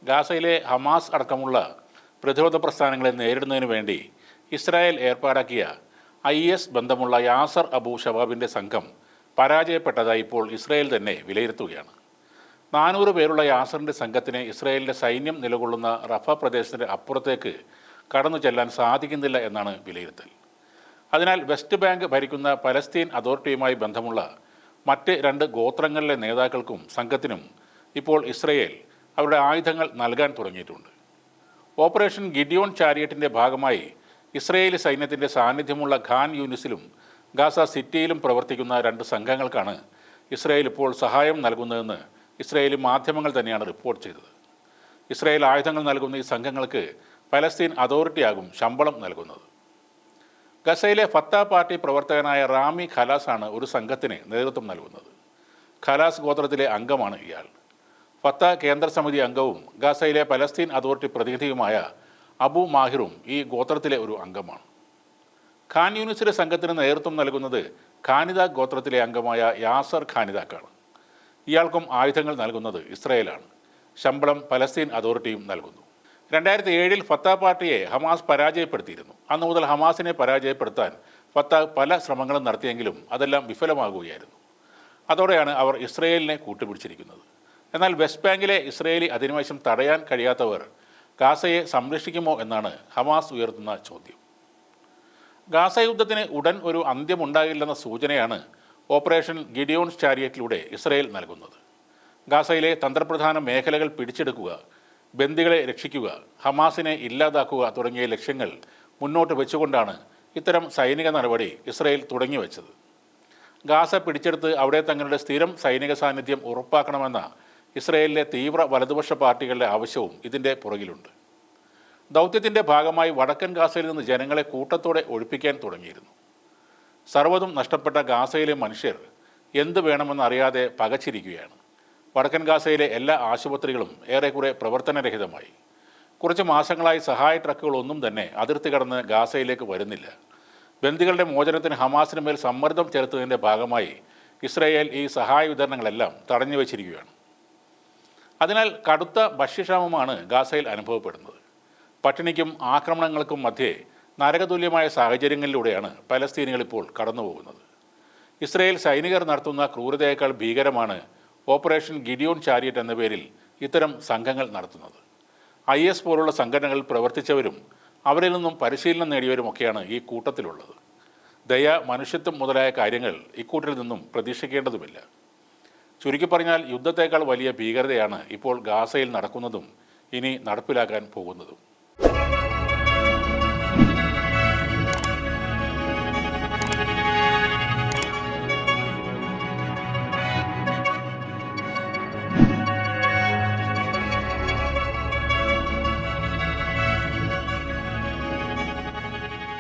ഗാസയിലെ ഹമാസ് അടക്കമുള്ള പ്രതിരോധ പ്രസ്ഥാനങ്ങളെ നേരിടുന്നതിന് വേണ്ടി ഇസ്രായേൽ ഏർപ്പാടാക്കിയ IS ബന്ധമുള്ള യാസർ അബു ഷബാബിൻ്റെ സംഘം പരാജയപ്പെട്ടതായി ഇപ്പോൾ ഇസ്രായേൽ തന്നെ വിലയിരുത്തുകയാണ്. 400 പേരുള്ള യാസറിൻ്റെ സംഘത്തിന് ഇസ്രായേലിൻ്റെ സൈന്യം നിലകൊള്ളുന്ന റഫ പ്രദേശത്തിൻ്റെ അപ്പുറത്തേക്ക് കടന്നു ചെല്ലാൻ സാധിക്കുന്നില്ല എന്നാണ് വിലയിരുത്തൽ. അതിനാൽ വെസ്റ്റ് ബാങ്ക് ഭരിക്കുന്ന പലസ്തീൻ അതോറിറ്റിയുമായി ബന്ധമുള്ള മറ്റ് 2 ഗോത്രങ്ങളിലെ നേതാക്കൾക്കും സംഘത്തിനും ഇപ്പോൾ ഇസ്രായേൽ അവരുടെ ആയുധങ്ങൾ നൽകാൻ തുടങ്ങിയിട്ടുണ്ട്. ഓപ്പറേഷൻ ഗിഡിയോൺ ചാരിയറ്റിൻ്റെ ഭാഗമായി ഇസ്രായേലി സൈന്യത്തിൻ്റെ സാന്നിധ്യമുള്ള ഖാൻ യൂനിസിലും ഗാസ സിറ്റിയിലും പ്രവർത്തിക്കുന്ന 2 സംഘങ്ങൾക്കാണ് ഇസ്രായേൽ ഇപ്പോൾ സഹായം നൽകുന്നതെന്ന് ഇസ്രായേലി മാധ്യമങ്ങൾ തന്നെയാണ് റിപ്പോർട്ട് ചെയ്തത്. ഇസ്രായേൽ ആയുധങ്ങൾ നൽകുന്ന ഈ സംഘങ്ങൾക്ക് പലസ്തീൻ അതോറിറ്റിയാകും ശമ്പളം നൽകുന്നത്. ഗസയിലെ ഫത്ത പാർട്ടി പ്രവർത്തകനായ റാമി ഖലാസാണ് ഒരു സംഘത്തിന് നേതൃത്വം നൽകുന്നത്. ഖലാസ് ഗോത്രത്തിലെ അംഗമാണ് ഇയാൾ. ഫത്ത കേന്ദ്ര സമിതി അംഗവും ഗാസയിലെ പലസ്തീൻ അതോറിറ്റി പ്രതിനിധിയുമായ അബു മാഹിറും ഈ ഗോത്രത്തിലെ ഒരു അംഗമാണ്. ഖാൻ യൂനിസിലെ സംഘത്തിന് നേതൃത്വം നൽകുന്നത് ഖാനിദാക് ഗോത്രത്തിലെ അംഗമായ യാസർ ഖാനിദാക്കാണ്. ഇയാൾക്കും ആയുധങ്ങൾ നൽകുന്നത് ഇസ്രായേലാണ്. ശമ്പളം പലസ്തീൻ അതോറിറ്റിയും നൽകുന്നു. 2007 ഫത്ത പാർട്ടിയെ ഹമാസ് പരാജയപ്പെടുത്തിയിരുന്നു. അന്നു മുതൽ ഹമാസിനെ പരാജയപ്പെടുത്താൻ ഫത്ത പല ശ്രമങ്ങളും നടത്തിയെങ്കിലും അതെല്ലാം വിഫലമാകുകയായിരുന്നു. അതോടെയാണ് അവർ ഇസ്രായേലിനെ കൂട്ടുപിടിച്ചിരിക്കുന്നത്. എന്നാൽ വെസ്റ്റ് ബാങ്കിലെ ഇസ്രായേലി അധിനിവേശം തടയാൻ കഴിയാത്തവർ ഗാസയെ സംരക്ഷിക്കുമോ എന്നാണ് ഹമാസ് ഉയർത്തുന്ന ചോദ്യം. ഗാസ യുദ്ധത്തിന് ഉടൻ ഒരു അന്ത്യമുണ്ടാകില്ലെന്ന സൂചനയാണ് ഓപ്പറേഷൻ ഗിഡിയോൺ ചാരിയറ്റിലൂടെ ഇസ്രായേൽ നൽകുന്നത്. ഗാസയിലെ തന്ത്രപ്രധാന മേഖലകൾ പിടിച്ചെടുക്കുക, ബന്ദികളെ രക്ഷിക്കുക, ഹമാസിനെ ഇല്ലാതാക്കുക തുടങ്ങിയ ലക്ഷ്യങ്ങൾ മുന്നോട്ട് വെച്ചുകൊണ്ടാണ് ഇത്തരം സൈനിക നടപടി ഇസ്രായേൽ തുടങ്ങിവെച്ചത്. ഗാസ പിടിച്ചെടുത്ത് അവിടെ തങ്ങളുടെ സ്ഥിരം സൈനിക സാന്നിധ്യം ഉറപ്പാക്കണമെന്ന ഇസ്രായേലിലെ തീവ്ര വലതുപക്ഷ പാർട്ടികളുടെ ആവശ്യവും ഇതിൻ്റെ പുറകിലുണ്ട്. ദൗത്യത്തിൻ്റെ ഭാഗമായി വടക്കൻ ഗാസയിൽ നിന്ന് ജനങ്ങളെ കൂട്ടത്തോടെ ഒഴിപ്പിക്കാൻ തുടങ്ങിയിരുന്നു. സർവ്വതും നഷ്ടപ്പെട്ട ഗാസയിലെ മനുഷ്യർ എന്ത് വേണമെന്നറിയാതെ പകച്ചിരിക്കുകയാണ്. വടക്കൻ ഗാസയിലെ എല്ലാ ആശുപത്രികളും ഏറെക്കുറെ പ്രവർത്തനരഹിതമായി. കുറച്ച് മാസങ്ങളായി സഹായ ട്രക്കുകളൊന്നും തന്നെ അതിർത്തി കടന്ന് ഗാസയിലേക്ക് വരുന്നില്ല. ബന്ദികളുടെ മോചനത്തിന് ഹമാസിന് മേൽ സമ്മർദ്ദം ചെലുത്തുന്നതിൻ്റെ ഭാഗമായി ഇസ്രായേൽ ഈ സഹായ വിതരണങ്ങളെല്ലാം തടഞ്ഞു വച്ചിരിക്കുകയാണ്. അതിനാൽ കടുത്ത ഭക്ഷ്യക്ഷാമമാണ് ഗാസയിൽ അനുഭവപ്പെടുന്നത്. പട്ടിണിക്കും ആക്രമണങ്ങൾക്കും മധ്യേ നരകതുല്യമായ സാഹചര്യങ്ങളിലൂടെയാണ് പലസ്തീനികൾ ഇപ്പോൾ കടന്നുപോകുന്നത്. ഇസ്രായേൽ സൈനികർ നടത്തുന്ന ക്രൂരതയേക്കാൾ ഭീകരമാണ് ഓപ്പറേഷൻ ഗിഡിയോൺ ചാരിയറ്റ് എന്ന പേരിൽ ഇത്തരം സംഘങ്ങൾ നടത്തുന്നത്. IS പോലുള്ള സംഘടനകളിൽ പ്രവർത്തിച്ചവരും അവരിൽ നിന്നും പരിശീലനം നേടിയവരുമൊക്കെയാണ് ഈ കൂട്ടത്തിലുള്ളത്. ദയ, മനുഷ്യത്വം മുതലായ കാര്യങ്ങൾ ഇക്കൂട്ടരിൽ നിന്നും പ്രതീക്ഷിക്കേണ്ടതുമില്ല. ചുരുക്കി പറഞ്ഞാൽ യുദ്ധത്തേക്കാൾ വലിയ ഭീകരതയാണ് ഇപ്പോൾ ഗാസയിൽ നടക്കുന്നതും ഇനി നടപ്പിലാക്കാൻ പോകുന്നതും.